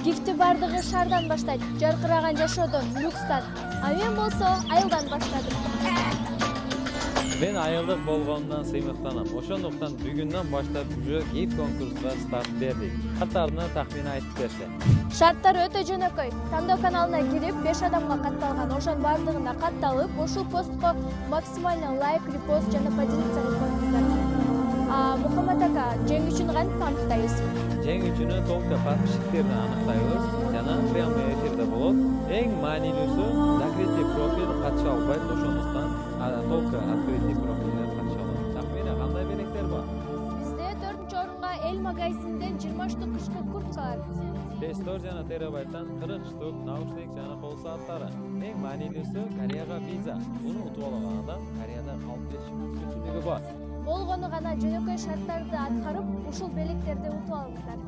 Гифти бардыгы шардан баштайт, жаркыраган жашоодон, люкстан. А мен болсо айылдан баштадым. Мен айылдык болгонунан сыймыктанам. Ошондуктан бүгүндөн баштап уже гид конкурска старт бердик. Шарттарына тахмин айтып берсе. Шарттар өтө жөнөкөй. Тандоо каналына кирип 5 адамга катталган. Ошонун бардыгына катталып, ушул постко максимально лайк, репост жана позиция коюңуздар. Мухаммад ака, жеңүүчүнү кантип аныктайбыз? Жеңүүчүнү толук подписчиктерди аныктайбыз. Жана прямой эфирде болот. Эң маанилүүсү закрытый профиль катыша албайт, ошондуктан толук открытый профилде катыша алат. Тахмина кандай белектер бар? Бизде 4-орунга эл магазинден 20 штук кышкы курткалар. Тестор жана терабайттан 40 штук наушник жана кол сааттары. Эң маанилүүсү Кореяга виза. Буну утуп алган адам Кореяда калып кетиши мүмкүнчүлүгү бар. Болгону гана жөнөкөй шарттарды аткарып, ушул белектерди утуп алыңыздар.